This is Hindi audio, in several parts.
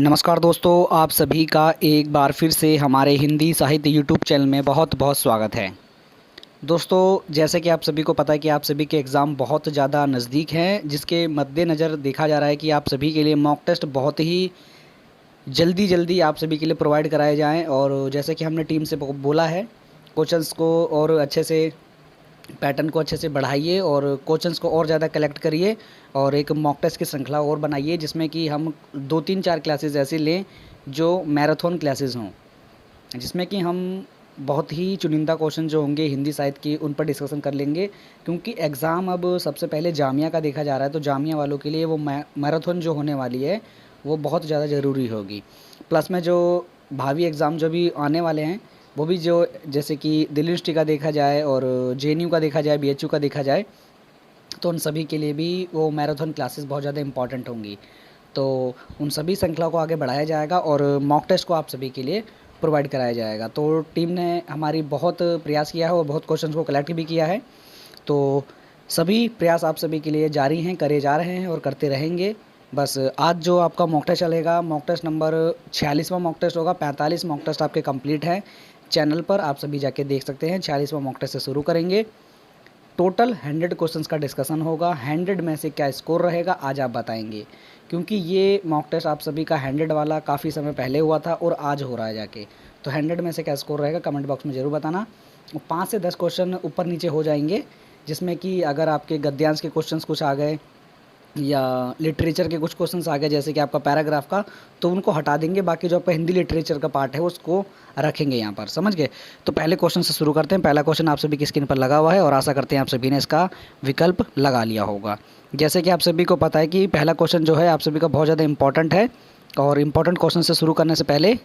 नमस्कार दोस्तों, आप सभी का एक बार फिर से हमारे हिंदी साहित्य यूट्यूब चैनल में बहुत बहुत स्वागत है। दोस्तों, जैसे कि आप सभी को पता है कि आप सभी के एग्ज़ाम बहुत ज़्यादा नज़दीक हैं, जिसके मद्देनज़र देखा जा रहा है कि आप सभी के लिए मॉक टेस्ट बहुत ही जल्दी आप सभी के लिए प्रोवाइड कराए जाएँ। और जैसे कि हमने टीम से बोला है, क्वेश्चंस को और अच्छे से पैटर्न को अच्छे से बढ़ाइए और क्वेश्चंस को और ज़्यादा कलेक्ट करिए और एक मॉक टेस्ट की श्रृंखला और बनाइए, जिसमें कि हम 2-3-4 क्लासेस ऐसे लें जो मैराथन क्लासेस हों, जिसमें कि हम बहुत ही चुनिंदा क्वेश्चन जो होंगे हिंदी साहित्य की उन पर डिस्कशन कर लेंगे। क्योंकि एग्ज़ाम अब सबसे पहले जामिया का देखा जा रहा है, तो जामिया वालों के लिए वो मैराथन जो होने वाली है वो बहुत ज़्यादा ज़रूरी होगी। प्लस में जो भावी एग्ज़ाम जो भी आने वाले हैं वो भी, जो जैसे कि दिल्ली यूनिवर्सिटी का देखा जाए और जेएनयू का देखा जाए, बीएचयू का देखा जाए, तो उन सभी के लिए भी वो मैराथन क्लासेस बहुत ज़्यादा इंपॉर्टेंट होंगी। तो उन सभी श्रृंखला को आगे बढ़ाया जाएगा और मॉक टेस्ट को आप सभी के लिए प्रोवाइड कराया जाएगा। तो टीम ने हमारी बहुत प्रयास किया है और बहुत क्वेश्चंस को कलेक्ट भी किया है। तो सभी प्रयास आप सभी के लिए जारी हैं, करे जा रहे हैं और करते रहेंगे। बस आज जो आपका मॉक टेस्ट चलेगा, मॉक टेस्ट नंबर 46वां मॉक टेस्ट होगा। 45 मॉक टेस्ट आपके कंप्लीट हैं, चैनल पर आप सभी जाके देख सकते हैं। 46वां मॉक टेस्ट से शुरू करेंगे। टोटल 100 क्वेश्चंस का डिस्कशन होगा। 100 में से क्या स्कोर रहेगा आज आप बताएंगे, क्योंकि ये मॉक टेस्ट आप सभी का 100 वाला काफ़ी समय पहले हुआ था और आज हो रहा है जाके। तो 100 में से क्या स्कोर रहेगा कमेंट बॉक्स में ज़रूर बताना। 5 से 10 क्वेश्चन ऊपर नीचे हो जाएंगे, जिसमें कि अगर आपके गद्यांश के क्वेश्चंस कुछ आ गए या लिटरेचर के कुछ क्वेश्चंस आ गए, जैसे कि आपका पैराग्राफ का, तो उनको हटा देंगे। बाकी जो आपका हिंदी लिटरेचर का पार्ट है उसको रखेंगे यहाँ पर, समझ गए। तो पहले क्वेश्चन से शुरू करते हैं। पहला क्वेश्चन आप सभी की स्क्रीन पर लगा हुआ है और आशा करते हैं आप सभी ने इसका विकल्प लगा लिया होगा। जैसे कि आप सभी को पता है कि पहला क्वेश्चन जो है आप सभी का बहुत ज़्यादा इंपॉर्टेंट है। और इम्पॉर्टेंट क्वेश्चन से शुरू करने से पहले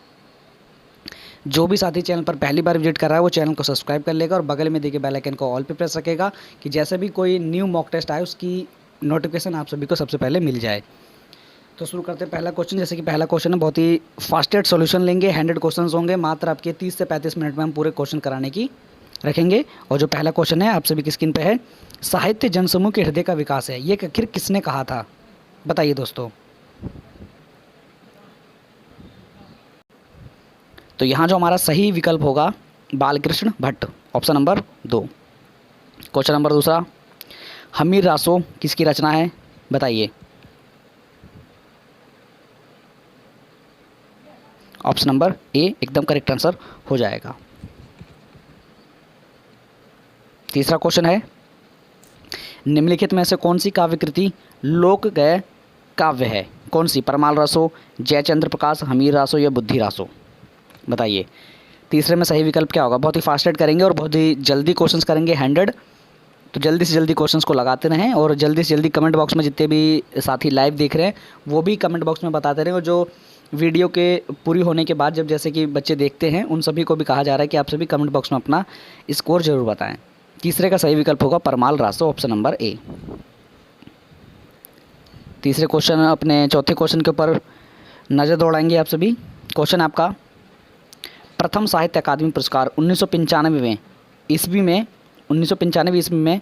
जो भी साथी चैनल पर पहली बार विजिट कर रहा है वो चैनल को सब्सक्राइब कर लेगा और बगल में देखिए बेल आइकन को ऑल पे प्रेस रखेगा, कि जैसे भी कोई न्यू मॉक टेस्ट आए उसकी नोटिफिकेशन आप सभी को सबसे पहले मिल जाए। तो शुरू करते हैं पहला क्वेश्चन। जैसे कि पहला क्वेश्चन है, बहुत ही फास्टेस्ट सॉल्यूशन लेंगे। 100 क्वेश्चंस होंगे, मात्र आपके 30 से 35 मिनट में हम पूरे क्वेश्चन कराने की रखेंगे। और जो पहला क्वेश्चन है आप सभी की स्क्रीन पे है, साहित्य जनसमूह के हृदय का विकास है, ये आखिर किसने कहा था, बताइए दोस्तों। तो यहाँ जो हमारा सही विकल्प होगा Balkrishna Bhatt, option number 2। Question number दूसरा, हमीर रासो किसकी रचना है, बताइए। ऑप्शन नंबर ए एकदम करेक्ट आंसर हो जाएगा। तीसरा क्वेश्चन है, निम्नलिखित में से कौन सी काव्य कृति लोक गय काव्य है, कौन सी, परमाल रासो, जयचंद्र प्रकाश, हमीर रासो या बुद्धि रासो, बताइए। तीसरे में सही विकल्प क्या होगा। बहुत ही फास्टेड करेंगे और बहुत ही जल्दी क्वेश्चंस करेंगे 100। तो जल्दी से जल्दी क्वेश्चंस को लगाते रहें और जल्दी से जल्दी कमेंट बॉक्स में जितने भी साथी लाइव देख रहे हैं वो भी कमेंट बॉक्स में बताते रहें। और जो वीडियो के पूरी होने के बाद जब जैसे कि बच्चे देखते हैं उन सभी को भी कहा जा रहा है कि आप सभी कमेंट बॉक्स में अपना स्कोर जरूर बताएं। तीसरे का सही विकल्प होगा परमाल रासो, ऑप्शन नंबर ए। तीसरे क्वेश्चन, अपने चौथे क्वेश्चन के ऊपर नज़र दौड़ाएंगे आप सभी। क्वेश्चन आपका, प्रथम साहित्य अकादमी पुरस्कार 1995 ईस्वी में 1995 ईस्वी में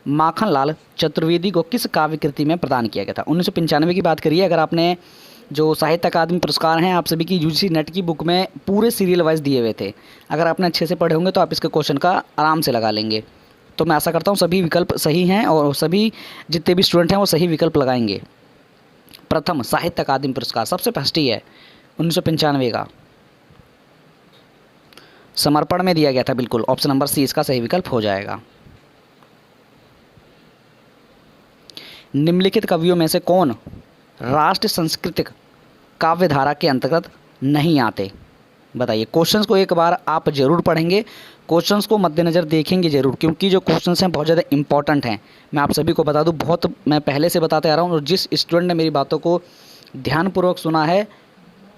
माखनलाल चतुर्वेदी को किस काव्य कृति में प्रदान किया गया था। 1995 की बात करिए। अगर आपने जो साहित्य अकादमी पुरस्कार हैं आप सभी की यूजीसी नेट की बुक में पूरे सीरियल वाइज दिए हुए थे, अगर आपने अच्छे से पढ़े होंगे तो आप इसके क्वेश्चन का आराम से लगा लेंगे। तो मैं आशा करता हूँ सभी विकल्प सही हैं और सभी जितने भी स्टूडेंट हैं वो सही विकल्प लगाएंगे। प्रथम साहित्य अकादमी पुरस्कार सबसे फर्स्ट ही है 1995 का, समर्पण में दिया गया था, बिल्कुल। ऑप्शन नंबर सी इसका सही विकल्प हो जाएगा। निम्नलिखित कवियों में से कौन राष्ट्र सांस्कृतिक काव्यधारा के अंतर्गत नहीं आते, बताइए। क्वेश्चंस को एक बार आप जरूर पढ़ेंगे, क्वेश्चंस को मद्देनज़र देखेंगे जरूर, क्योंकि जो क्वेश्चंस हैं बहुत ज़्यादा इंपॉर्टेंट हैं। मैं आप सभी को बता दूं, बहुत मैं पहले से बताते आ रहा हूं और जिस स्टूडेंट ने मेरी बातों को ध्यानपूर्वक सुना है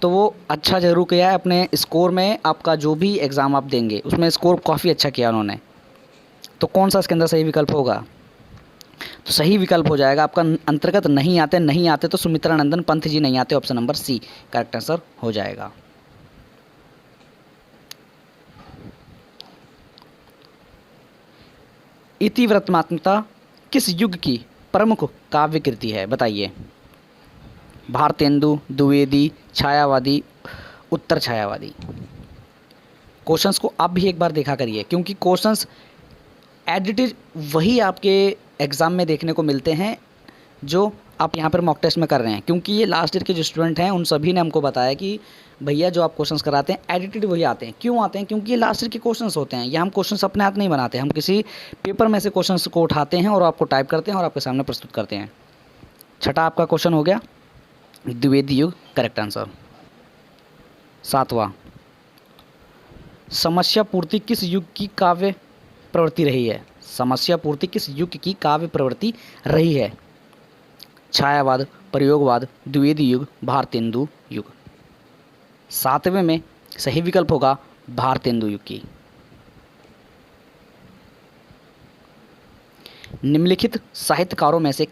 तो वो अच्छा जरूर किया है। अपने स्कोर में आपका जो भी एग्ज़ाम आप देंगे उसमें स्कोर काफ़ी अच्छा किया उन्होंने। तो कौन सा इसके अंदर सही विकल्प होगा। तो सही विकल्प हो जाएगा आपका अंतर्गत नहीं आते तो सुमित्रा नंदन पंत जी नहीं आते, option number C correct answer हो जाएगा। इतिवृत्तात्मकता किस युग की प्रमुख काव्य कृति है, बताइए। भारतेंदु, द्विवेदी, छायावादी, उत्तर छायावादी। क्वेश्चंस को आप भी एक बार देखा करिए, क्योंकि क्वेश्चंस एडिटेड वही आपके एग्ज़ाम में देखने को मिलते हैं जो आप यहाँ पर मॉक टेस्ट में कर रहे हैं। क्योंकि ये लास्ट ईयर के जो स्टूडेंट हैं उन सभी ने हमको बताया कि भैया जो आप क्वेश्चंस कराते हैं एडिटेड वही आते हैं। क्यों आते हैं? क्योंकि ये लास्ट ईयर के क्वेश्चंस होते हैं। ये हम क्वेश्चंस अपने हाथ नहीं बनाते, हम किसी पेपर में से क्वेश्चंस को उठाते हैं और आपको टाइप करते हैं और आपके सामने प्रस्तुत करते हैं। छठा आपका क्वेश्चन हो गया द्विवेदी युग, करेक्ट आंसर। सातवां, समस्या पूर्ति किस युग की काव्य प्रवृत्ति रही है? समस्या पूर्ति किस युग की काव्य प्रवृत्ति रही है? छायावाद, प्रयोगवाद, द्विवेदी युग, भारतेंदु युग। सातवें में सही विकल्प होगा भारतेंदु युग की। निम्नलिखित साहित्यकारों में से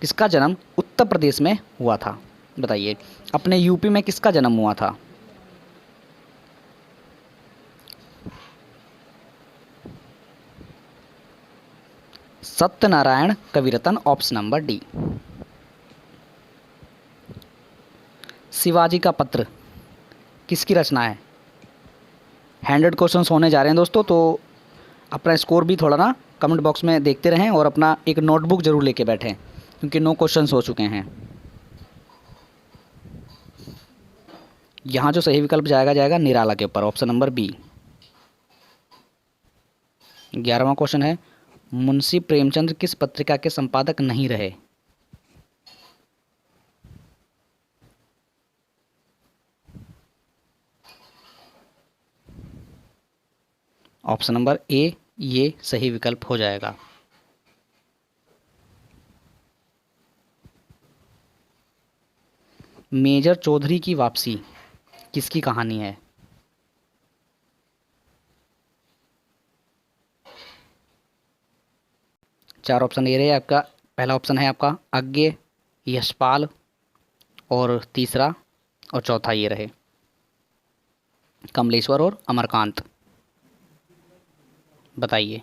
किसका जन्म उत्तर प्रदेश में हुआ था? बताइए, अपने यूपी में किसका जन्म हुआ था? Satyanarayan Kaviratna, option number D. Shivaji का पत्र किसकी रचना है? 100 क्वेश्चंस होने जा रहे हैं दोस्तों, तो अपना स्कोर भी थोड़ा ना कमेंट बॉक्स में देखते रहें और अपना एक नोटबुक जरूर लेके बैठें, क्योंकि 9 क्वेश्चंस हो चुके हैं। यहाँ जो सही विकल्प जाएगा निराला के ऊपर, ऑप्शन नंबर बी। 11वां क्वेश्चन है, मुंशी प्रेमचंद किस पत्रिका के संपादक नहीं रहे? ऑप्शन नंबर ए ये सही विकल्प हो जाएगा। मेजर चौधरी की वापसी किसकी कहानी है? चार ऑप्शन ये रहे आपका। पहला ऑप्शन है आपका अज्ञे, यशपाल, और तीसरा और चौथा ये रहे कमलेश्वर और अमरकांत। बताइए।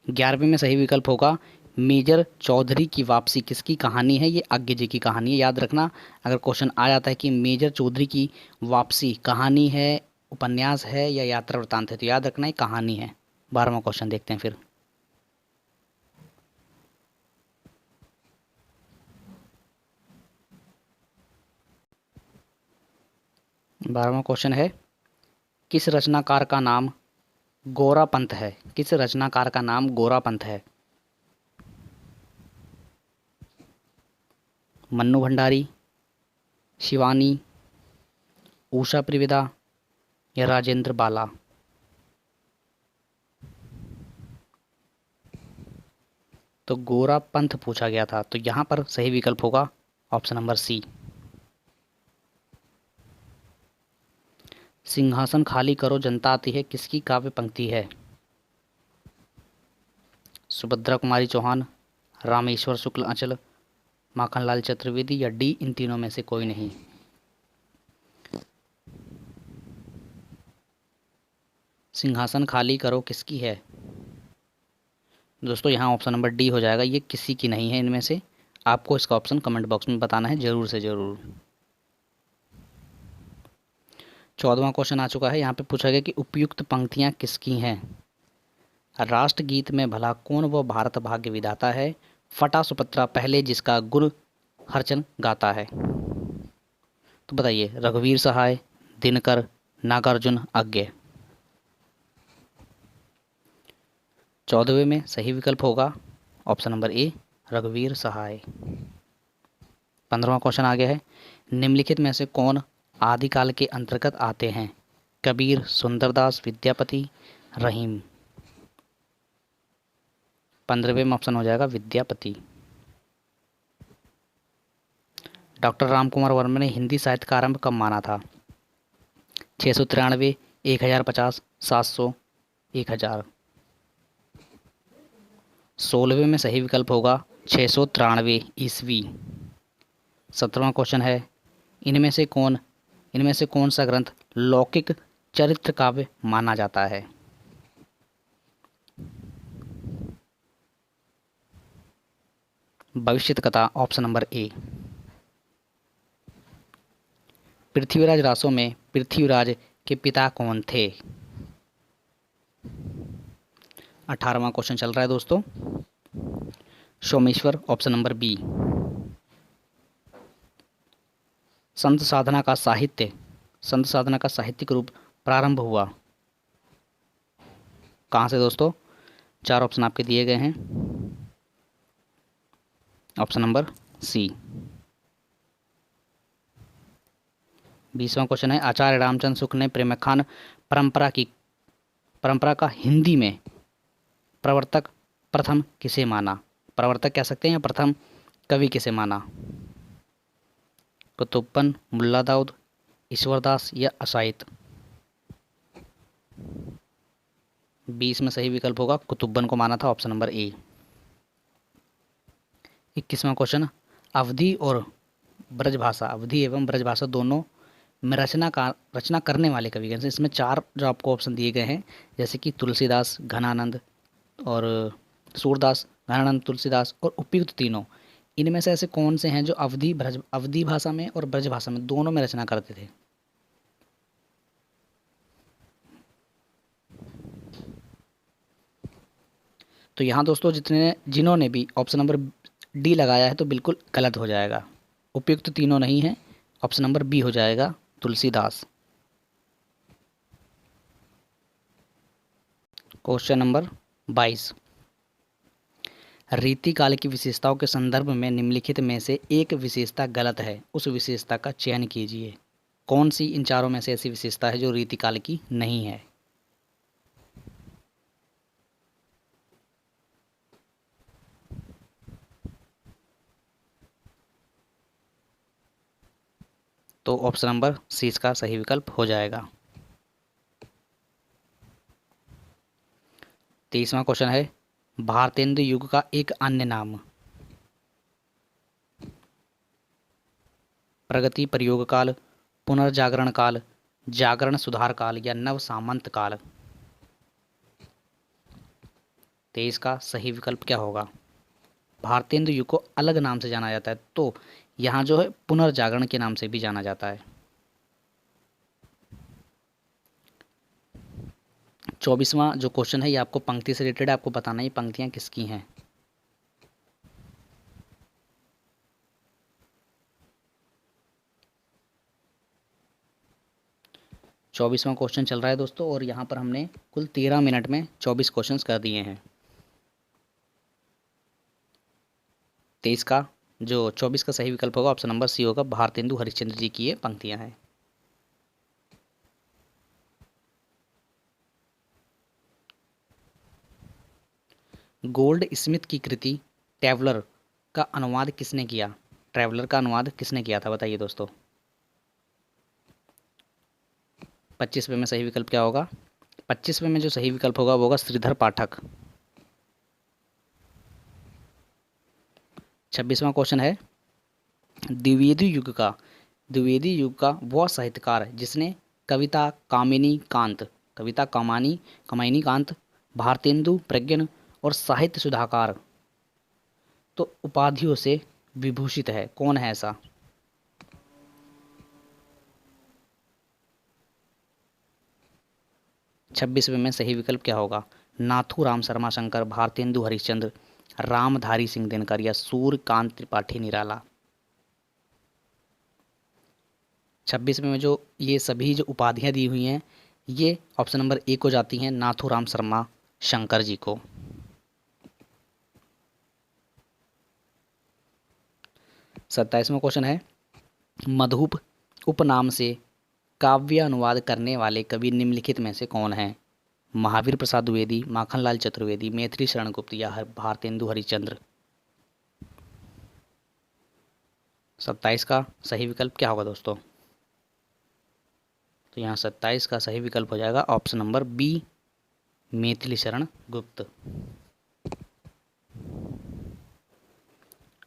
ग्यारहवें में सही विकल्प होगा मेजर चौधरी की वापसी किसकी कहानी है? ये अज्ञे जी की कहानी है। याद रखना, अगर क्वेश्चन आ जाता है कि मेजर चौधरी की वापसी कहानी है, उपन्यास है या यात्रा वृत्तांत है, तो याद रखना ये कहानी है। 12वां क्वेश्चन देखते हैं फिर। 12वां क्वेश्चन है, किस रचनाकार का नाम गोरापंथ है? किस रचनाकार का नाम गोरापंथ है? मन्नू भंडारी, शिवानी, उषा त्रिवेदा या राजेंद्र बाला? तो गोरापंथ पूछा गया था, तो यहाँ पर सही विकल्प होगा ऑप्शन नंबर सी। सिंहासन खाली करो जनता आती है किसकी काव्य पंक्ति है? सुभद्रा कुमारी चौहान, रामेश्वर शुक्ल अंचल, माखनलाल चतुर्वेदी या डी इन तीनों में से कोई नहीं? सिंहासन खाली करो किसकी है? दोस्तों यहाँ ऑप्शन नंबर डी हो जाएगा, ये किसी की नहीं है इनमें से। आपको इसका ऑप्शन कमेंट बॉक्स में बताना है ज़रूर से ज़रूर। 14वां क्वेश्चन आ चुका है। यहाँ पे पूछा गया कि उपयुक्त पंक्तियाँ किसकी हैं? राष्ट्रगीत में भला कौन वो भारत भाग्य विधाता है, फटा सुपत्रा पहले जिसका गुण हरचन गाता है? तो बताइए, रघुवीर सहाय, दिनकर, नागार्जुन, अज्ञे? 14वें में सही विकल्प होगा ऑप्शन नंबर ए, रघुवीर सहाय। 15वां क्वेश्चन आ गया है, निम्नलिखित में से कौन आदिकाल के अंतर्गत आते हैं? कबीर, सुंदरदास, विद्यापति, रहीम? 15वें में ऑप्शन हो जाएगा विद्यापति। डॉक्टर राम कुमार वर्मा ने हिंदी साहित्य का आरंभ कब माना था? 693, 1050, 700, 1000? 16वें में सही विकल्प होगा 693 ईस्वी। 17वां क्वेश्चन है, इनमें से कौन सा ग्रंथ लौकिक चरित्र काव्य माना जाता है? भविष्यत कथा ऑप्शन नंबर ए। पृथ्वीराज रासो में पृथ्वीराज के पिता कौन थे? 18वां क्वेश्चन चल रहा है दोस्तों। Someshwar option number B. संत साधना का साहित्यिक रूप प्रारंभ हुआ कहाँ से दोस्तों? 4 ऑप्शन आपके दिए गए हैं। Option number C. 20वां क्वेश्चन है, आचार्य रामचंद्र शुक्ल ने प्रेमाख्यान परंपरा का हिंदी में प्रवर्तक प्रथम किसे माना? प्रवर्तक कह सकते हैं या प्रथम कवि किसे माना? कुतुब्बन, मुल्ला दाऊद, ईश्वरदास या असाइद? 20 में सही विकल्प होगा कुतुब्बन को माना था, ऑप्शन नंबर ए। 21वां क्वेश्चन, अवधी एवं ब्रजभाषा दोनों में रचना करने वाले कवि कौन से? इसमें 4 जो आपको ऑप्शन दिए गए हैं, जैसे कि तुलसीदास, घनानंद और सूरदास, घनानंद, तुलसीदास और उपयुक्त तीनों। इनमें से ऐसे कौन से हैं जो अवधी भाषा में और ब्रज भाषा में दोनों में रचना करते थे? तो यहाँ दोस्तों जिन्होंने भी ऑप्शन नंबर डी लगाया है तो बिल्कुल गलत हो जाएगा। उपयुक्त तीनों नहीं है, ऑप्शन नंबर बी हो जाएगा, तुलसीदास। क्वेश्चन नंबर 22, रीतिकाल की विशेषताओं के संदर्भ में निम्नलिखित में से एक विशेषता गलत है, उस विशेषता का चयन कीजिए। कौन सी इन चारों में से ऐसी विशेषता है जो रीतिकाल की नहीं है? तो ऑप्शन नंबर सी इसका सही विकल्प हो जाएगा। 23वां क्वेश्चन है, भारतेंदु युग का एक अन्य नाम? प्रगति प्रयोग काल, पुनर्जागरण काल, जागरण सुधार काल या नव सामंत काल? 23 का सही विकल्प क्या होगा? भारतेंदु युग को अलग नाम से जाना जाता है, तो यहाँ जो है पुनर्जागरण के नाम से भी जाना जाता है। 24वां जो क्वेश्चन है ये आपको पंक्ति से रिलेटेड है, आपको बताना ये पंक्तियाँ किसकी हैं। चौबीसवां क्वेश्चन चल रहा है दोस्तों, और यहाँ पर हमने कुल 13 मिनट में 24 क्वेश्चंस कर दिए हैं। 23 का जो 24 का सही विकल्प होगा ऑप्शन नंबर सी होगा, भारतेंदु हरिश्चंद्र जी की ये पंक्तियाँ हैं। गोल्ड स्मिथ की कृति ट्रैवलर का अनुवाद किसने किया? ट्रैवलर का अनुवाद किसने किया था बताइए दोस्तों। 25वें में सही विकल्प क्या होगा? 25वें में जो सही विकल्प होगा वो होगा श्रीधर पाठक। 26वां क्वेश्चन है, द्विवेदी युग का वह साहित्यकार जिसने कविता कामानी कांत, भारतेंदु प्रज्ञन और साहित्य सुधाकर तो उपाधियों से विभूषित है, कौन है ऐसा? छब्बीसवें में सही विकल्प क्या होगा? नाथूराम शर्मा शंकर, भारतेंदु हरिश्चंद्र, रामधारी सिंह दिनकर या सूर्यकांत त्रिपाठी निराला? 26वें में जो ये सभी जो उपाधियां दी हुई हैं ये ऑप्शन नंबर ए को जाती हैं, नाथूराम शर्मा शंकर जी को। 27वां क्वेश्चन है, मधुप उपनाम से काव्य अनुवाद करने वाले कवि निम्नलिखित में से कौन हैं? महावीर प्रसाद द्विवेदी, माखनलाल चतुर्वेदी, मैथिली शरण गुप्त या भारतेंदु हरिश्चंद्र? 27 का सही विकल्प क्या होगा दोस्तों? तो यहाँ 27 का सही विकल्प हो जाएगा option number B, Maithili Sharan Gupt.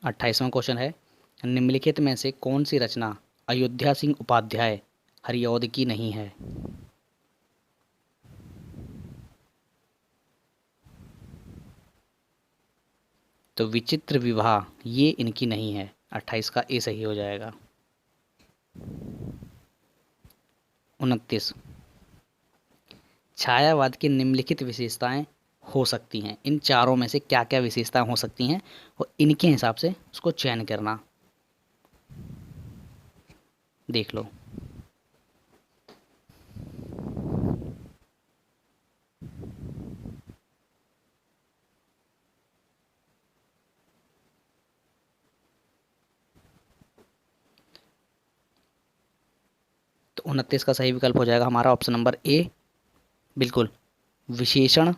28वां question है, निम्नलिखित में से कौन सी रचना अयोध्या सिंह उपाध्याय हरिऔध की नहीं है? तो विचित्र विवाह ये इनकी नहीं है, 28 का ए सही हो जाएगा। 29, छायावाद की निम्नलिखित विशेषताएं हो सकती हैं, इन चारों में से क्या क्या विशेषताएं हो सकती हैं और इनके हिसाब से उसको चयन करना। देख लो। तो 29 का सही विकल्प हो जाएगा हमारा ऑप्शन नंबर ए, बिल्कुल, विशेषण,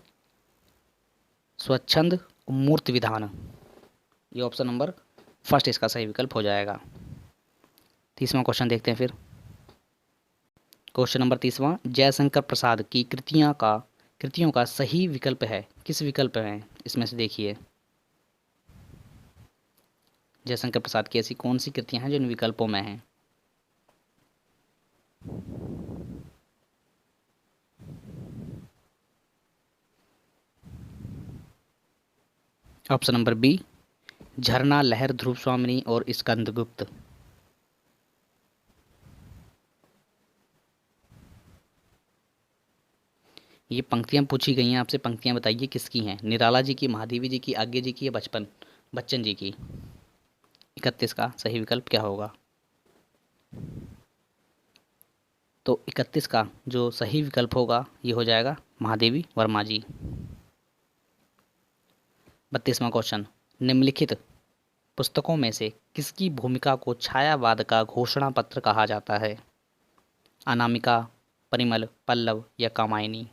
स्वच्छंद, मूर्त विधान, ये ऑप्शन नंबर फर्स्ट इसका सही विकल्प हो जाएगा। 30वां क्वेश्चन देखते हैं फिर। क्वेश्चन नंबर 30वां, जयशंकर प्रसाद की कृतियों का सही विकल्प है, किस विकल्प है इसमें से देखिए। जयशंकर प्रसाद की ऐसी कौन सी कृतियां हैं जो इन विकल्पों में हैं। ऑप्शन नंबर बी, झरना, लहर, ध्रुव स्वामिनी और स्कंदगुप्त। ये पंक्तियां पूछी गई हैं आपसे, पंक्तियां बताइए किसकी हैं, निराला जी की, महादेवी जी की, आज्ञे जी की या बच्चन जी की। 31 का सही विकल्प क्या होगा। तो 31 का जो सही विकल्प होगा ये हो जाएगा महादेवी वर्मा जी। 32वां क्वेश्चन, निम्नलिखित पुस्तकों में से किसकी भूमिका को छायावाद का घोषणा पत्र कहा जाता है। अनामिका, परिमल, पल्लव या कामायनी।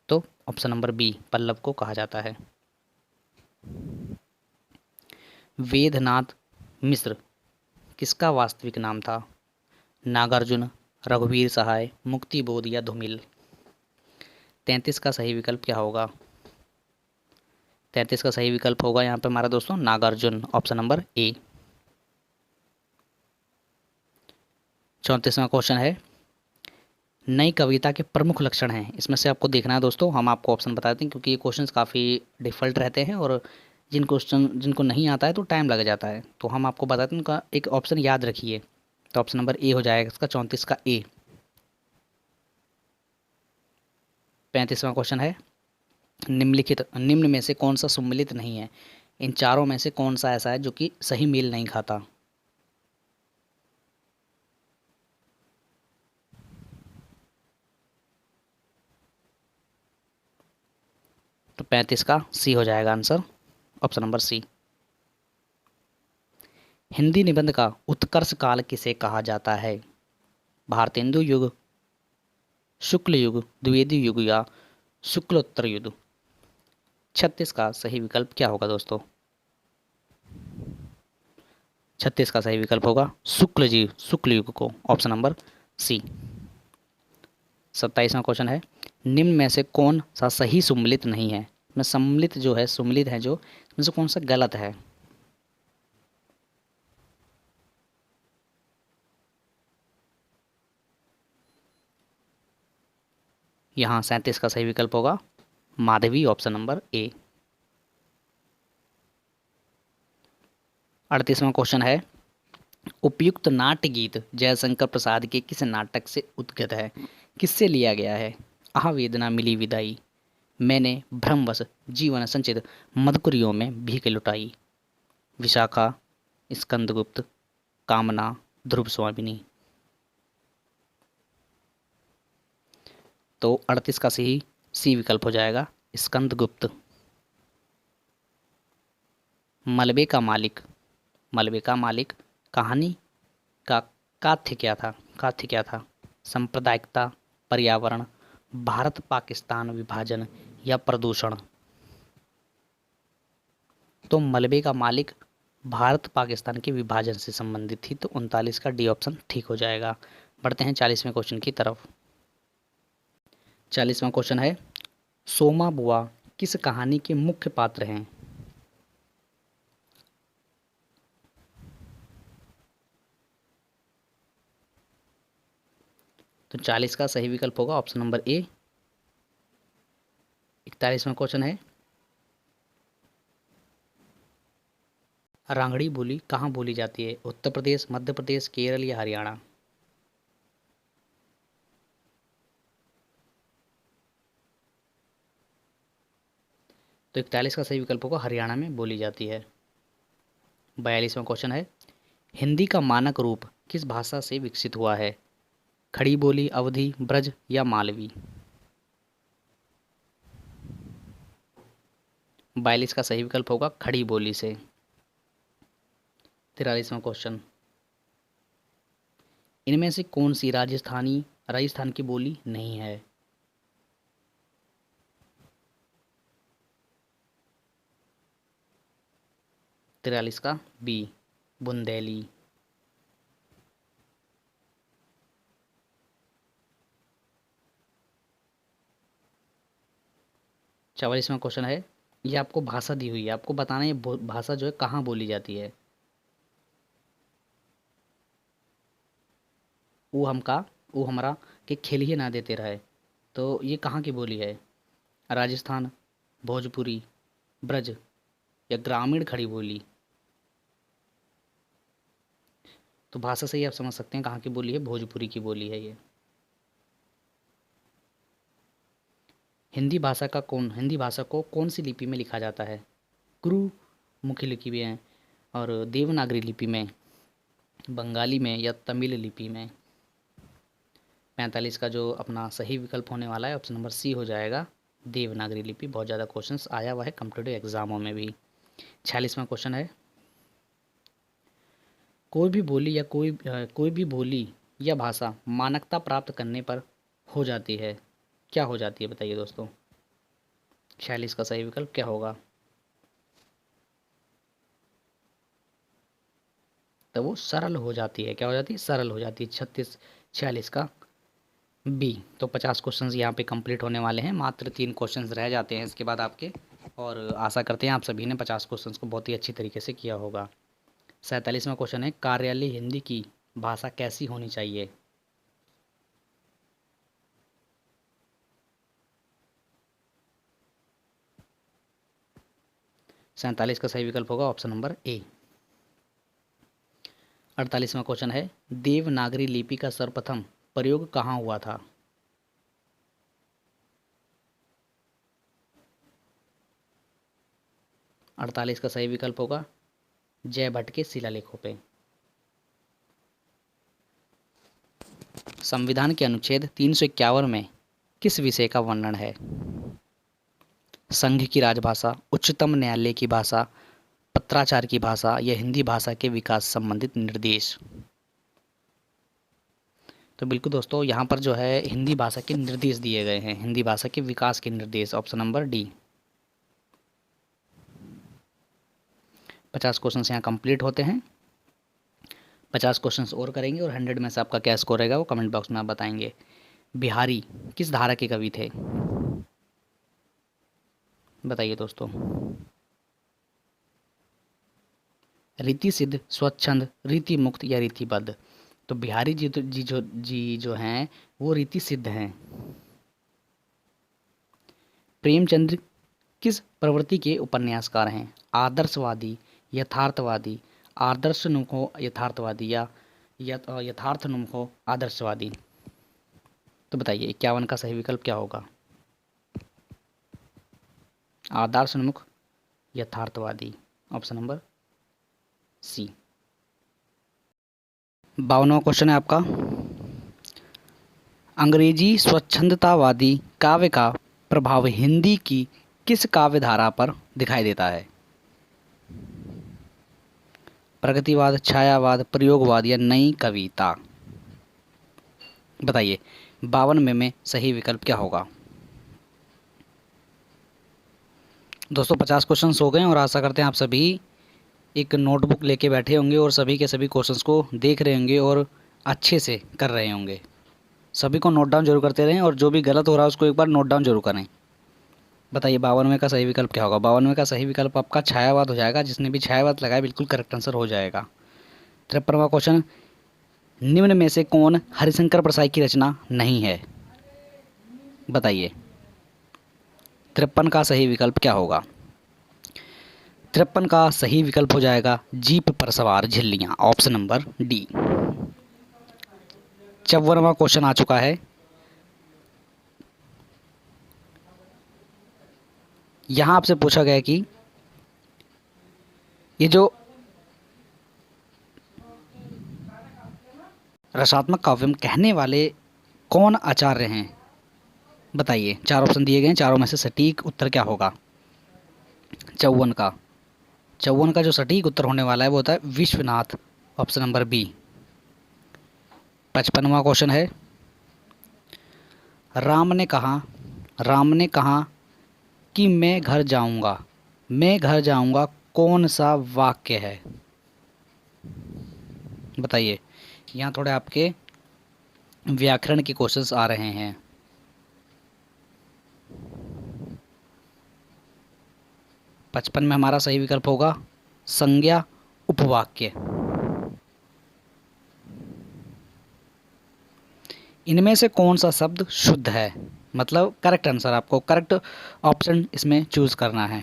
तो ऑप्शन नंबर बी, पल्लव को कहा जाता है। वेदनाथ मिश्र किसका वास्तविक नाम था। नागार्जुन, रघुवीर सहाय, मुक्तिबोध या धूमिल। 33 का सही विकल्प क्या होगा। 33 का सही विकल्प होगा यहाँ पे हमारा दोस्तों नागार्जुन, ऑप्शन नंबर ए। 34वां क्वेश्चन है, नई कविता के प्रमुख लक्षण हैं, इसमें से आपको देखना है दोस्तों, हम आपको ऑप्शन बताते हैं क्योंकि ये क्वेश्चंस काफ़ी डिफ़िकल्ट रहते हैं और जिनको नहीं आता है तो टाइम लग जाता है, तो हम आपको बताते हैं उनका एक ऑप्शन याद रखिए। तो ऑप्शन नंबर ए हो जाएगा इसका, 34 का ए। 35वां क्वेश्चन है, निम्न में से कौन सा सम्मिलित नहीं है, इन चारों में से कौन सा ऐसा है जो कि सही मेल नहीं खाता। तो 35 का सी हो जाएगा answer, option number C. Hindi निबंध का उत्कर्ष काल किसे कहा जाता है। भारतेंदु युग, शुक्ल युग, द्विवेदी युग या शुक्लोत्तर युग। 36 का सही विकल्प क्या होगा दोस्तों। 36 का सही विकल्प होगा शुक्ल युग को, ऑप्शन नंबर सी। 27वां क्वेश्चन है, निम्न में से कौन सा सही सुम्मिलित नहीं है, में सम्मिलित जो है, सुम्मिलित है जो, इनमें से कौन सा गलत है। यहाँ 37 का सही विकल्प होगा माधवी, ऑप्शन नंबर ए। 38वां क्वेश्चन है, उपयुक्त नाट्य गीत जयशंकर प्रसाद के किस नाटक से उद्गत है, किससे लिया गया है। आह वेदना मिली विदाई, मैंने भ्रमवश जीवन संचित मधुकुरियों में भीख लुटाई, विशाखा, स्कंदगुप्त, कामना, ध्रुव स्वामिनी। तो 38 का सही सी विकल्प हो जाएगा स्कंदगुप्त। मलबे का मालिक, मलबे का मालिक कहानी का काथ्य क्या था। सांप्रदायिकता, पर्यावरण, भारत पाकिस्तान विभाजन या प्रदूषण। तो मलबे का मालिक भारत पाकिस्तान के विभाजन से संबंधित थी, तो 39 का डी ऑप्शन ठीक हो जाएगा। बढ़ते हैं 40वें क्वेश्चन की तरफ। 40वां क्वेश्चन है, सोमा बुआ किस कहानी के मुख्य पात्र हैं। तो 40 का सही विकल्प होगा ऑप्शन नंबर ए, 41वां क्वेश्चन है, रांगड़ी बोली कहाँ बोली जाती है? उत्तर प्रदेश, मध्य प्रदेश, केरल या हरियाणा? तो 41 का सही विकल्प होगा हरियाणा में बोली जाती है। 42वां क्वेश्चन है, हिंदी का मानक रूप किस भाषा से विकसित हुआ है? खड़ी बोली, अवधी, ब्रज या मालवी? 42 का सही विकल्प होगा खड़ी बोली से। 43वां क्वेश्चन, इनमें से कौन सी राजस्थान की बोली नहीं है? 43 का बी, बुंदेली। 44वां क्वेश्चन है, ये आपको भाषा दी हुई है, आपको बताना है ये भाषा जो है कहाँ बोली जाती है। वो हमका वो हमरा के खेलिए ना देते रहे, तो ये कहाँ की बोली है? राजस्थान, भोजपुरी, ब्रज या ग्रामीण खड़ी बोली? तो भाषा से ही आप समझ सकते हैं कहाँ की बोली है, भोजपुरी की बोली है ये। हिंदी भाषा को कौन सी लिपि में लिखा जाता है? गुरु मुखी लिपि में और देवनागरी लिपि में, बंगाली में या तमिल लिपि में? 45 का जो अपना सही विकल्प होने वाला है ऑप्शन नंबर सी हो जाएगा, देवनागरी लिपि। बहुत ज़्यादा क्वेश्चंस आया हुआ है कॉम्पिटिटिव एग्जामों में भी। 46वां क्वेश्चन है, कोई भी बोली या भाषा मानकता प्राप्त करने पर हो जाती है, क्या हो जाती है बताइए दोस्तों? 46 का सही विकल्प क्या होगा? तो वो सरल हो जाती है। क्या हो जाती है? सरल हो जाती है। 46 का बी। तो 50 क्वेश्चंस यहाँ पे कंप्लीट होने वाले हैं, मात्र 3 क्वेश्चंस रह जाते हैं इसके बाद आपके, और आशा करते हैं आप सभी ने 50 क्वेश्चंस को बहुत ही अच्छी तरीके से किया होगा। 47वां क्वेश्चन है, कार्यालय हिंदी की भाषा कैसी होनी चाहिए? सैंतालीस का सही विकल्प होगा ऑप्शन नंबर ए। 48वां क्वेश्चन है, देवनागरी लिपि का सर्वप्रथम प्रयोग कहाँ हुआ था? अड़तालीस का सही विकल्प होगा जयभट्ट के शिलालेखों पे। संविधान के अनुच्छेद 351 में किस विषय का वर्णन है? संघ की राजभाषा, उच्चतम न्यायालय की भाषा, पत्राचार की भाषा या हिंदी भाषा के विकास संबंधित निर्देश? तो बिल्कुल दोस्तों, यहाँ पर जो है हिंदी भाषा के निर्देश दिए गए हैं, हिंदी भाषा के विकास के निर्देश, ऑप्शन नंबर डी। 50 क्वेश्चन यहाँ कंप्लीट होते हैं। 50 क्वेश्चंस और करेंगे और 100 में से आपका क्या स्कोर रहेगा वो कमेंट बॉक्स में आप बताएंगे। बिहारी किस धारा के कवि थे? बताइए दोस्तों। रीति सिद्ध, स्वच्छंद, रीति मुक्त या रीतिबद्ध? तो बिहारी जी जो हैं वो रीति सिद्ध हैं। प्रेमचंद्र किस प्रवृत्ति के उपन्यासकार हैं? आदर्शवादी, यथार्थवादी, आदर्शनुम हो यथार्थवादी या यथार्थनुम हो आदर्शवादी? तो बताइए 51 का सही विकल्प क्या होगा? आदर्शोन्मुख यथार्थवादी, ऑप्शन नंबर सी। 52वां क्वेश्चन है आपका, अंग्रेजी स्वच्छंदतावादी काव्य का प्रभाव हिंदी की किस काव्य धारा पर दिखाई देता है? प्रगतिवाद, छायावाद, प्रयोगवाद या नई कविता? बताइए 52 में सही विकल्प क्या होगा? दोस्तों 50 क्वेश्चंस हो गए और आशा करते हैं आप सभी एक नोटबुक लेके बैठे होंगे और सभी के सभी क्वेश्चंस को देख रहे होंगे और अच्छे से कर रहे होंगे। सभी को नोट डाउन जरूर करते रहें और जो भी गलत हो रहा है उसको एक बार नोट डाउन जरूर करें। बताइए 52 का सही विकल्प क्या होगा? 52 का सही विकल्प आपका छायावाद हो जाएगा। जिसने भी छायावाद लगाया बिल्कुल करेक्ट आंसर हो जाएगा। 53वां क्वेश्चन, निम्न में से कौन हरिशंकर परसाई की रचना नहीं है? बताइए 53 का सही विकल्प क्या होगा? 53 का सही विकल्प हो जाएगा जीप पर सवार झिल्लियां, ऑप्शन नंबर डी। 54वां क्वेश्चन आ चुका है। यहां आपसे पूछा गया कि ये जो रसात्मक काव्यम कहने वाले कौन आचार्य हैं? बताइए। 4 ऑप्शन दिए गए हैं, चारों में से सटीक उत्तर क्या होगा? 54 का जो सटीक उत्तर होने वाला है वो होता है विश्वनाथ, ऑप्शन नंबर बी। 55वां क्वेश्चन है। राम ने कहा कि मैं घर जाऊंगा कौन सा वाक्य है? बताइए। यहाँ थोड़े आपके व्याकरण के क्वेश्चंस आ रहे हैं। पचपन में हमारा सही विकल्प होगा संज्ञा उपवाक्य। इनमें से कौन सा शब्द शुद्ध है? मतलब करेक्ट आंसर, आपको करेक्ट ऑप्शन इसमें चूज करना है।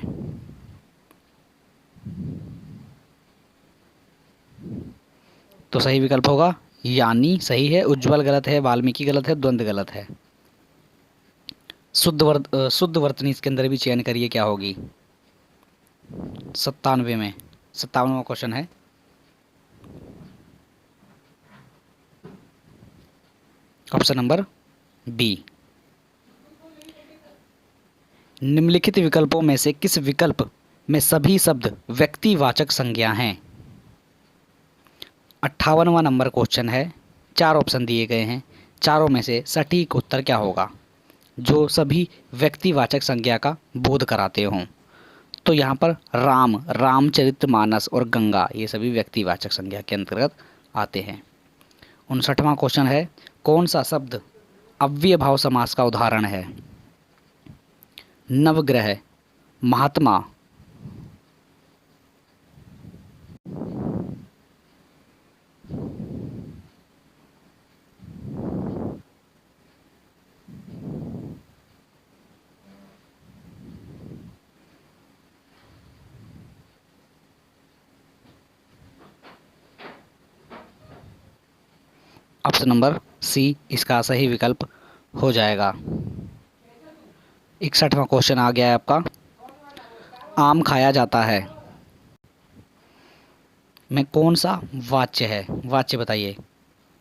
तो सही विकल्प होगा यानी सही है, उज्ज्वल गलत है, वाल्मीकि गलत है, द्वंद्व गलत है। शुद्ध वर्तनी इसके अंदर भी चयन करिए क्या होगी? 97 में 57वां क्वेश्चन है। Option number B. निम्नलिखित विकल्पों में से किस विकल्प में सभी शब्द व्यक्तिवाचक संज्ञा हैं? 58वां नंबर क्वेश्चन है। 4 ऑप्शन दिए गए हैं, चारों में से सटीक उत्तर क्या होगा जो सभी व्यक्तिवाचक संज्ञा का बोध कराते हों? तो यहाँ पर रामचरितमानस और गंगा ये सभी व्यक्तिवाचक संज्ञा के अंतर्गत आते हैं। 59वां क्वेश्चन है। कौन सा शब्द अव्ययभाव समास का उदाहरण है? नवग्रह, महात्मा, ऑप्शन नंबर सी इसका सही विकल्प हो जाएगा। 61वां क्वेश्चन आ गया है आपका। आम खाया जाता है में कौन सा वाच्य है? वाच्य बताइए।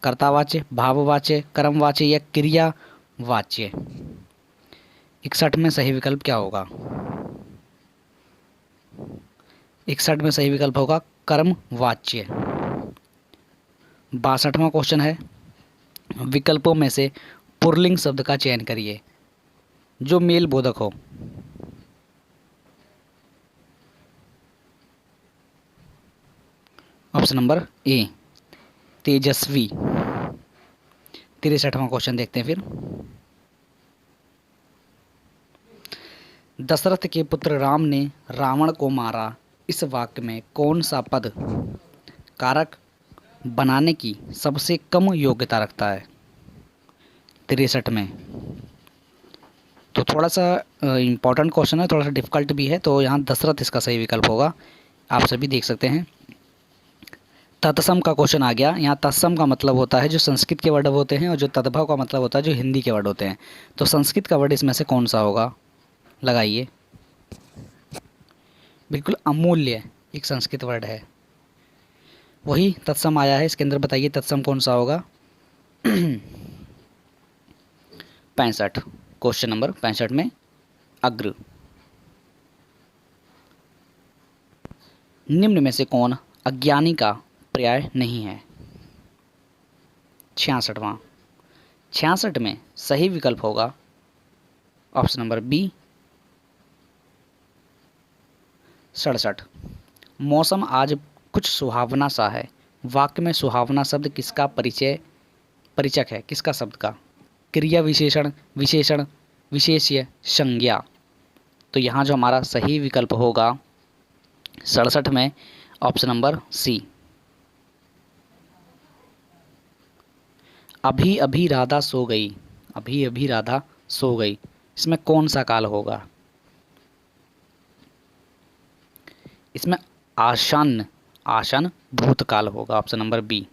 कर्तावाच्य, भाववाच्य, कर्मवाच्य या क्रियावाच्य? 61 में सही विकल्प क्या होगा? 61 में सही विकल्प होगा कर्मवाच्य। 62वां क्वेश्चन है। विकल्पों में से पुल्लिंग शब्द का चयन करिए जो मेल बोधक हो। ऑप्शन नंबर ए तेजस्वी। 63वां क्वेश्चन देखते हैं फिर। दशरथ के पुत्र राम ने रावण को मारा, इस वाक्य में कौन सा पद कारक बनाने की सबसे कम योग्यता रखता है? 63 में। तो थोड़ा सा इम्पोर्टेंट क्वेश्चन है, थोड़ा सा डिफिकल्ट भी है, तो यहाँ दशरथ इसका सही विकल्प होगा। आप सभी देख सकते हैं। तत्सम का क्वेश्चन आ गया। यहाँ तत्सम का मतलब होता है जो संस्कृत के वर्ड होते हैं और जो तद्भव का मतलब होता है जो हिंदी के वर्ड होते हैं। तो संस्कृत का वर्ड इसमें से कौन सा होगा? लगाइए। बिल्कुल अमूल्य एक संस्कृत वर्ड है, वही तत्सम आया है इसके अंदर। बताइए तत्सम कौन सा होगा? 65 क्वेश्चन नंबर 65 में अग्र। निम्न में से कौन अज्ञानी का पर्याय नहीं है? 66 में सही विकल्प होगा ऑप्शन नंबर बी 67। मौसम आज कुछ सुहावना सा है, वाक्य में सुहावना शब्द किसका परिचक है? किसका शब्द का? क्रिया विशेषण, विशेषण, विशेष्य, संज्ञा? तो यहाँ जो हमारा सही विकल्प होगा 67 में ऑप्शन नंबर सी। अभी अभी राधा सो गई, अभी अभी राधा सो गई, इसमें कौन सा काल होगा? इसमें आसन, आसन भूतकाल होगा, ऑप्शन नंबर बी।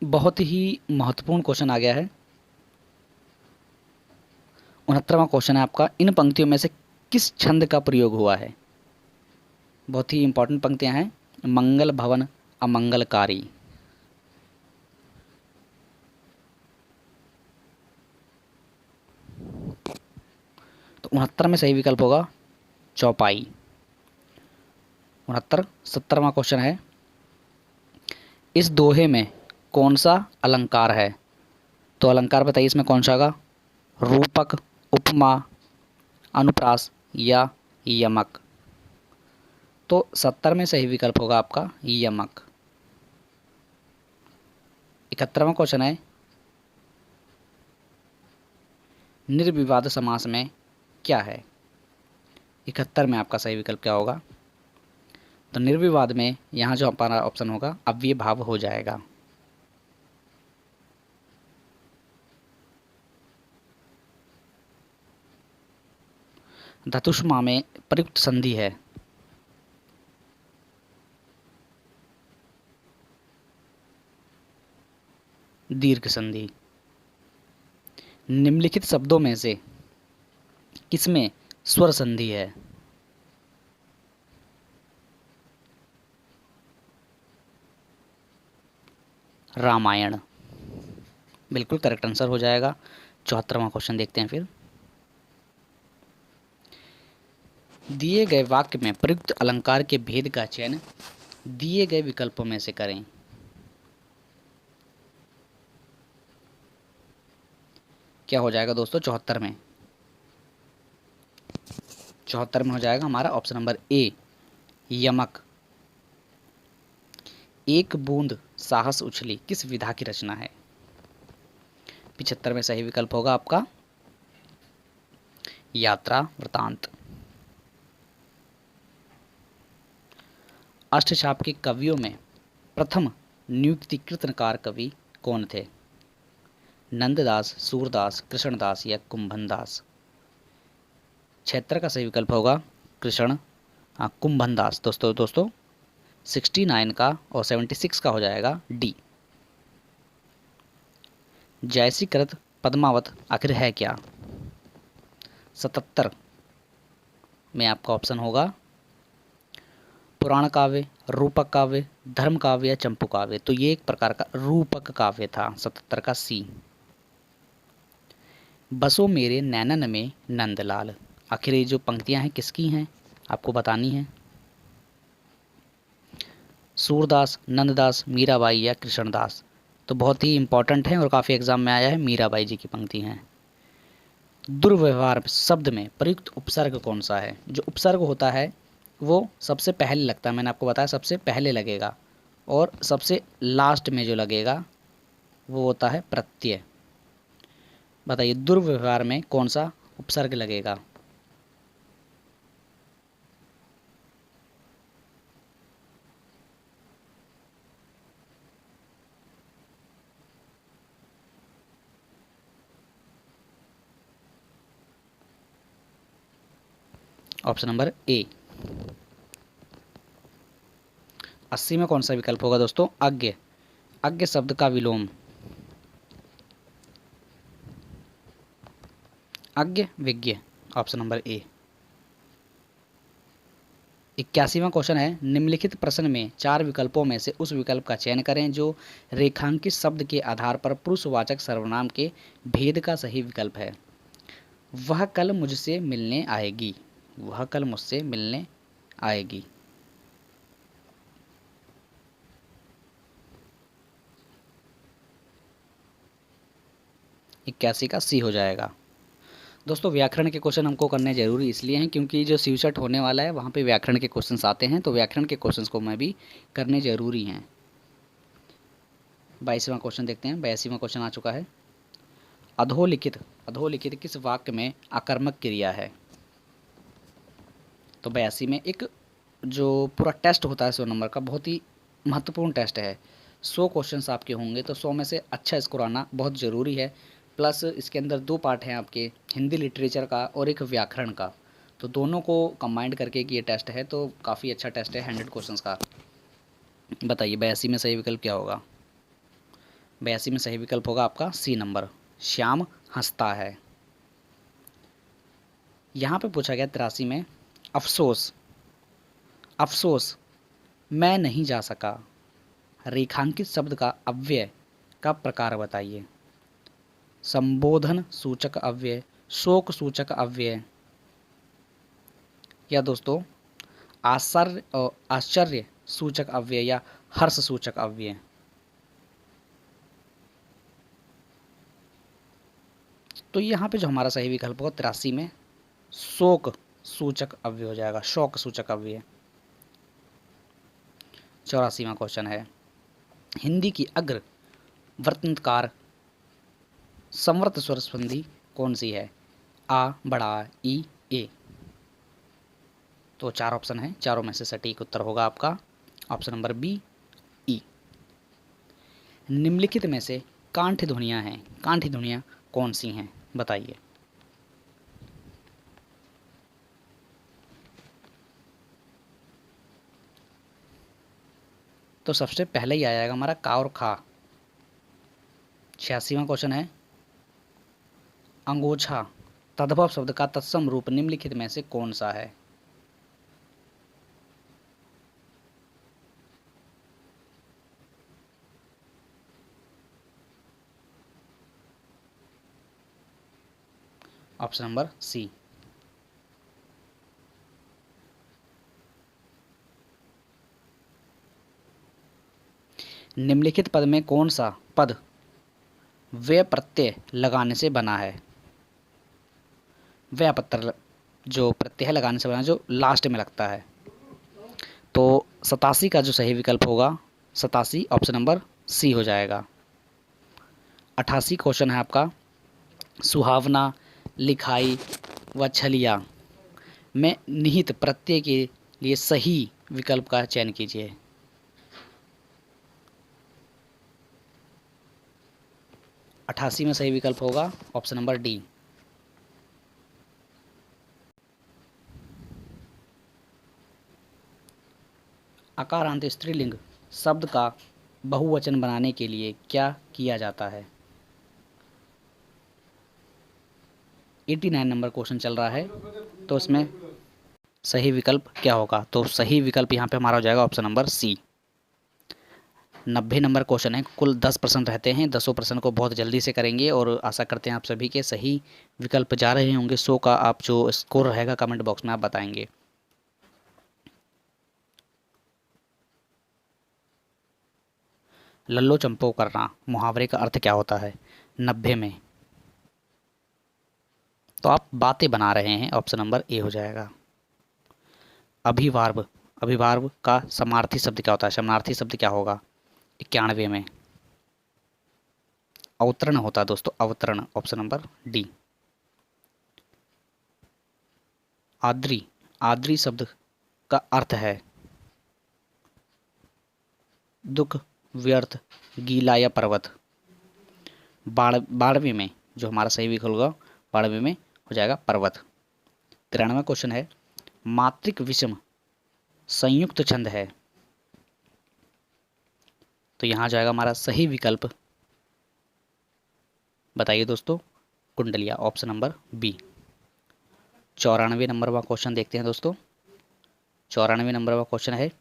बहुत ही महत्वपूर्ण क्वेश्चन आ गया है। 69वां क्वेश्चन है आपका, इन पंक्तियों में से किस छंद का प्रयोग हुआ है? बहुत ही इंपॉर्टेंट पंक्तियां हैं। मंगल भवन अमंगलकारी। तो 69 में सही विकल्प होगा चौपाई। 69। 70वां क्वेश्चन है, इस दोहे में कौन सा अलंकार है? तो अलंकार बताइए इसमें कौन सा होगा? रूपक, उपमा, अनुप्रास या यमक। तो 70 में सही विकल्प होगा आपका यमक। 71वां क्वेश्चन है, निर्विवाद समास में क्या है? 71 में आपका सही विकल्प क्या होगा? तो निर्विवाद में यहाँ जो हमारा ऑप्शन होगा अव्यय भाव हो जाएगा। धातुष्मा में प्रयुक्त संधि है दीर्घ संधि। निम्नलिखित शब्दों में से किसमें स्वर संधि है? रामायण, बिल्कुल करेक्ट आंसर हो जाएगा। 74वां क्वेश्चन देखते हैं फिर। दिए गए वाक्य में प्रयुक्त अलंकार के भेद का चयन दिए गए विकल्पों में से करें। क्या हो जाएगा दोस्तों 74 में? 74 में हो जाएगा हमारा ऑप्शन नंबर ए यमक। एक बूंद साहस उछली किस विधा की रचना है? 75 में सही विकल्प होगा आपका यात्रा वृतांत। अष्टछाप के कवियों में प्रथम नियुक्तिकृतकार कवि कौन थे? नंददास, सूरदास, कृष्णदास या कुंभनदास। 76 का सही विकल्प होगा कृष्ण कुंभनदास। दोस्तों 69 का और 76 का हो जाएगा डी। जैसी कृत पद्मावत आखिर है क्या? 77 में आपका ऑप्शन होगा पुराण काव्य, रूपक काव्य, धर्म काव्य या चंपू काव्य। तो ये एक प्रकार का रूपक काव्य था। 77 का सी। बसो मेरे नैनन में नंदलाल, आखिर ये जो पंक्तियां हैं किसकी हैं आपको बतानी है? सूरदास, नंददास, मीराबाई या कृष्णदास। तो बहुत ही इंपॉर्टेंट है और काफ़ी एग्जाम में आया है, मीराबाई जी की पंक्ति हैं। दुर्व्यवहार शब्द में प्रयुक्त उपसर्ग कौन सा है? जो उपसर्ग होता है वो सबसे पहले लगता है, मैंने आपको बताया सबसे पहले लगेगा, और सबसे लास्ट में जो लगेगा वो होता है प्रत्यय। बताइए दुर्व्यवहार में कौन सा उपसर्ग लगेगा? ऑप्शन नंबर ए। 80 में कौन सा विकल्प होगा दोस्तों? अज्ञ। अज्ञ शब्द का विलोम अज्ञ विज्ञ, ऑप्शन नंबर ए। 81वां क्वेश्चन है, निम्नलिखित प्रश्न में 4 विकल्पों में से उस विकल्प का चयन करें जो रेखांकित शब्द के आधार पर पुरुषवाचक सर्वनाम के भेद का सही विकल्प है। वह कल मुझसे मिलने आएगी, वह कल मुझसे मिलने आएगी। इक्यासी का सी हो जाएगा। दोस्तों व्याकरण के क्वेश्चन हमको करने जरूरी इसलिए हैं क्योंकि जो सीसेट होने वाला है वहाँ पे व्याकरण के क्वेश्चंस आते हैं, तो व्याकरण के क्वेश्चंस को मैं भी करने जरूरी हैं। 22वां क्वेश्चन देखते हैं। 82वां क्वेश्चन आ चुका है। अधोलिखित अधोलिखित किस वाक्य में आकर्मक क्रिया है? तो 82 में एक जो पूरा टेस्ट होता है 100 नंबर का, बहुत ही महत्वपूर्ण टेस्ट है। 100 क्वेश्चंस आपके होंगे तो 100 में से अच्छा स्कोर आना बहुत ज़रूरी है। प्लस इसके अंदर 2 पार्ट हैं आपके, हिंदी लिटरेचर का और एक व्याकरण का। तो दोनों को कंबाइंड करके कि ये टेस्ट है, तो काफ़ी अच्छा टेस्ट है 100 क्वेश्चंस का। बताइए 82 में सही विकल्प क्या होगा? 82 में सही विकल्प होगा आपका सी नंबर, श्याम हंसता है। यहाँ पे पूछा गया 83 में, अफसोस, अफसोस मैं नहीं जा सका, रेखांकित शब्द का अव्यय का प्रकार बताइए। संबोधन सूचक अव्यय, शोक सूचक अव्यय, या दोस्तों आश्चर्य सूचक अव्यय या हर्ष सूचक अव्यय। तो यहाँ पे जो हमारा सही विकल्प होगा 83 में शोक सूचक अव्यय हो जाएगा, शोक सूचक अव्यय। 84वां क्वेश्चन है, हिंदी की अग्र वर्तनकार संवृत स्वर संधि कौन सी है? आ, बड़ा, ई, ए। तो 4 ऑप्शन है, चारों में से सटीक उत्तर होगा आपका ऑप्शन नंबर बी, ई। निम्नलिखित में से कांठ ध्वनियाँ हैं, कांठ ध्वनियाँ कौन सी हैं बताइए। तो सबसे पहले ही आ जाएगा हमारा का और खा। 86वां क्वेश्चन है, अंगोछा तद्भव शब्द का तत्सम रूप निम्नलिखित में से कौन सा है? Option number C. निम्नलिखित पद में कौन सा पद वे प्रत्यय लगाने से बना है? वे पत्र जो प्रत्यय लगाने से बना, जो लास्ट में लगता है। तो 87 का जो सही विकल्प होगा 87 ऑप्शन नंबर सी हो जाएगा। 88 क्वेश्चन है आपका, सुहावना, लिखाई व छलिया में निहित प्रत्यय के लिए सही विकल्प का चयन कीजिए। अठासी में सही विकल्प होगा ऑप्शन नंबर डी। आकारांत स्त्रीलिंग शब्द का बहुवचन बनाने के लिए क्या किया जाता है? 89 नंबर क्वेश्चन चल रहा है, तो इसमें सही विकल्प क्या होगा? तो सही विकल्प यहाँ पे हमारा हो जाएगा option number C. 90 number question है, कुल 10 प्रश्न रहते हैं, 10 प्रश्न को बहुत जल्दी से करेंगे और आशा करते हैं आप सभी के सही विकल्प जा रहे होंगे। 100 का आप जो स्कोर रहेगा कमेंट बॉक्स में आप बताएंगे। लल्लो चंपो करना मुहावरे का अर्थ क्या होता है? 90 में तो आप बातें बना रहे हैं, ऑप्शन नंबर ए हो जाएगा। अभिवार्व, अभिवार्व का समार्थी शब्द क्या होता है? समार्थी शब्द क्या होगा? 91 में अवतरण होता है दोस्तों, अवतरण, option number D. ADRI, ADRI शब्द का अर्थ है दुख, व्यर्थ, गीला या पर्वत। 92 में जो हमारा सही विकल्प होगा 92 में हो जाएगा पर्वत। 93वां क्वेश्चन है, मात्रिक विषम संयुक्त छंद है, तो यहाँ जाएगा हमारा सही विकल्प बताइए दोस्तों, कुंडलिया, ऑप्शन नंबर बी। 94 नंबर का क्वेश्चन देखते हैं दोस्तों। 94 नंबर का क्वेश्चन है,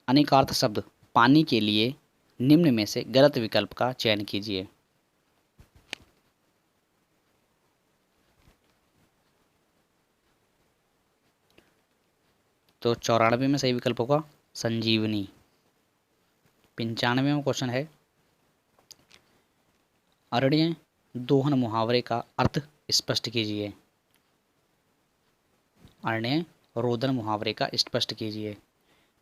अनेकार्थ शब्द पानी के लिए निम्न में से गलत विकल्प का चयन कीजिए। तो 94 में सही विकल्प होगा संजीवनी। 95वां क्वेश्चन है, अरण्य दोहन मुहावरे का अर्थ स्पष्ट कीजिए। अरण्य रोदन मुहावरे का स्पष्ट कीजिए।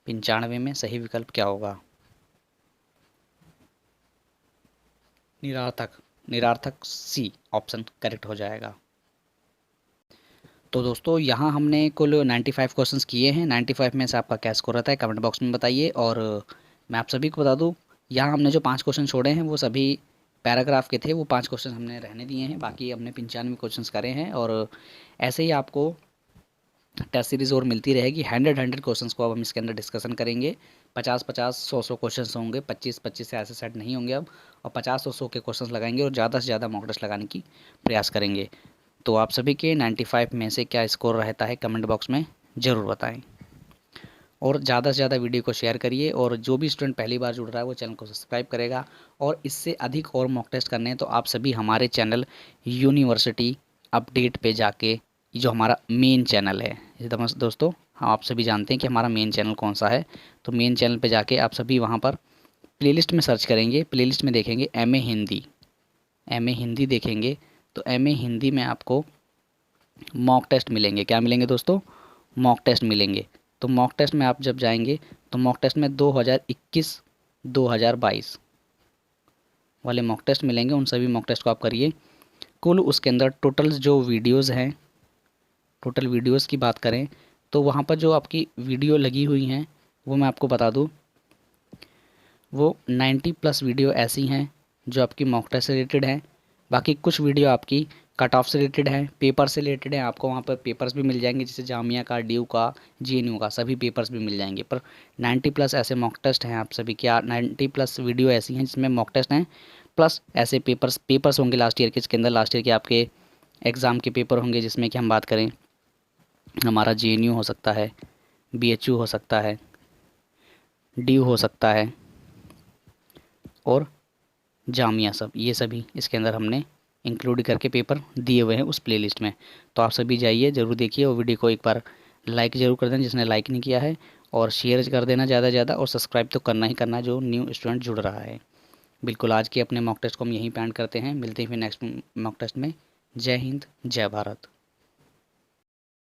95 में सही विकल्प क्या होगा? निरार्थक, निरार्थक सी ऑप्शन करेक्ट हो जाएगा। तो दोस्तों यहाँ हमने कुल 95 क्वेश्चंस किए हैं। 95 में से आपका क्या स्कोर रहता है कमेंट बॉक्स में बताइए। और मैं आप सभी को बता दूँ, यहाँ हमने जो 5 क्वेश्चन छोड़े हैं वो सभी पैराग्राफ के थे वो 5 क्वेश्चन हमने रहने दिए हैं, बाकी हमने 95 क्वेश्चंस करे हैं। और ऐसे ही आपको टेस्ट सीरीज़ और मिलती रहेगी। 100 क्वेश्चंस को अब हम इसके अंदर डिस्कशन करेंगे। 50 100 क्वेश्चन होंगे, 25 से ऐसे सेट नहीं होंगे अब, और 50 के क्वेश्चन लगाएंगे और ज़्यादा से ज़्यादा मॉक टेस्ट लगाने की प्रयास करेंगे। तो आप सभी के 95 में से क्या स्कोर रहता है कमेंट बॉक्स में ज़रूर बताएं, और ज़्यादा से ज़्यादा वीडियो को शेयर करिए। और जो भी स्टूडेंट पहली बार जुड़ रहा है वो चैनल को सब्सक्राइब करेगा। और इससे अधिक और मॉक टेस्ट करने हैं तो आप सभी हमारे चैनल यूनिवर्सिटी अपडेट पे जाके, जो हमारा मेन चैनल है, दोस्तों हाँ आप सभी जानते हैं कि हमारा मेन चैनल कौन सा है। तो मेन चैनल पे जाके आप सभी वहाँ पर प्लेलिस्ट में सर्च करेंगे, प्लेलिस्ट में देखेंगे एमए हिंदी देखेंगे। तो एमए हिंदी में आपको मॉक टेस्ट मिलेंगे। क्या मिलेंगे दोस्तों? मॉक टेस्ट मिलेंगे। तो मॉक टेस्ट में आप जब जाएंगे तो मॉक टेस्ट में 2021 2022 वाले मॉक टेस्ट मिलेंगे। उन सभी मॉक टेस्ट को आप करिए। कुल उसके अंदर टोटल जो वीडियोज़ हैं, टोटल वीडियोज़ की बात करें तो वहाँ पर जो आपकी वीडियो लगी हुई हैं वो मैं आपको बता दूँ, वो 90+ वीडियो ऐसी हैं जो आपकी मॉक टेस्ट से रिलेटेड हैं। बाकी कुछ वीडियो आपकी कट ऑफ से रिलेटेड हैं, पेपर से रिलेटेड हैं। आपको वहाँ पर पेपर्स भी मिल जाएंगे, जैसे जामिया का, ड्यू का, जेएनयू का, सभी पेपर्स भी मिल जाएंगे। पर 90+ ऐसे मॉक टेस्ट हैं आप सभी क्या, 90+ वीडियो ऐसी हैं जिसमें मॉक टेस्ट हैं, प्लस ऐसे पेपर्स होंगे लास्ट ईयर के, इसके अंदर लास्ट ईयर के आपके एग्ज़ाम के पेपर होंगे, जिसमें कि हम बात करें हमारा जेएनयू हो सकता है, बीएचयू हो सकता है, ड्यू हो सकता है, और जामिया, सब ये सभी इसके अंदर हमने इंक्लूड करके पेपर दिए हुए हैं उस प्लेलिस्ट में। तो आप सभी जाइए, ज़रूर देखिए, और वीडियो को एक बार लाइक ज़रूर कर देना जिसने लाइक नहीं किया है, और शेयर कर देना ज़्यादा से ज़्यादा, और सब्सक्राइब तो करना ही करना जो न्यू स्टूडेंट जुड़ रहा है। बिल्कुल, आज के अपने मॉक टेस्ट को हम यहीं पे एंड करते हैं। मिलते हैं फिर नेक्स्ट मॉक टेस्ट में। जय हिंद, जय भारत।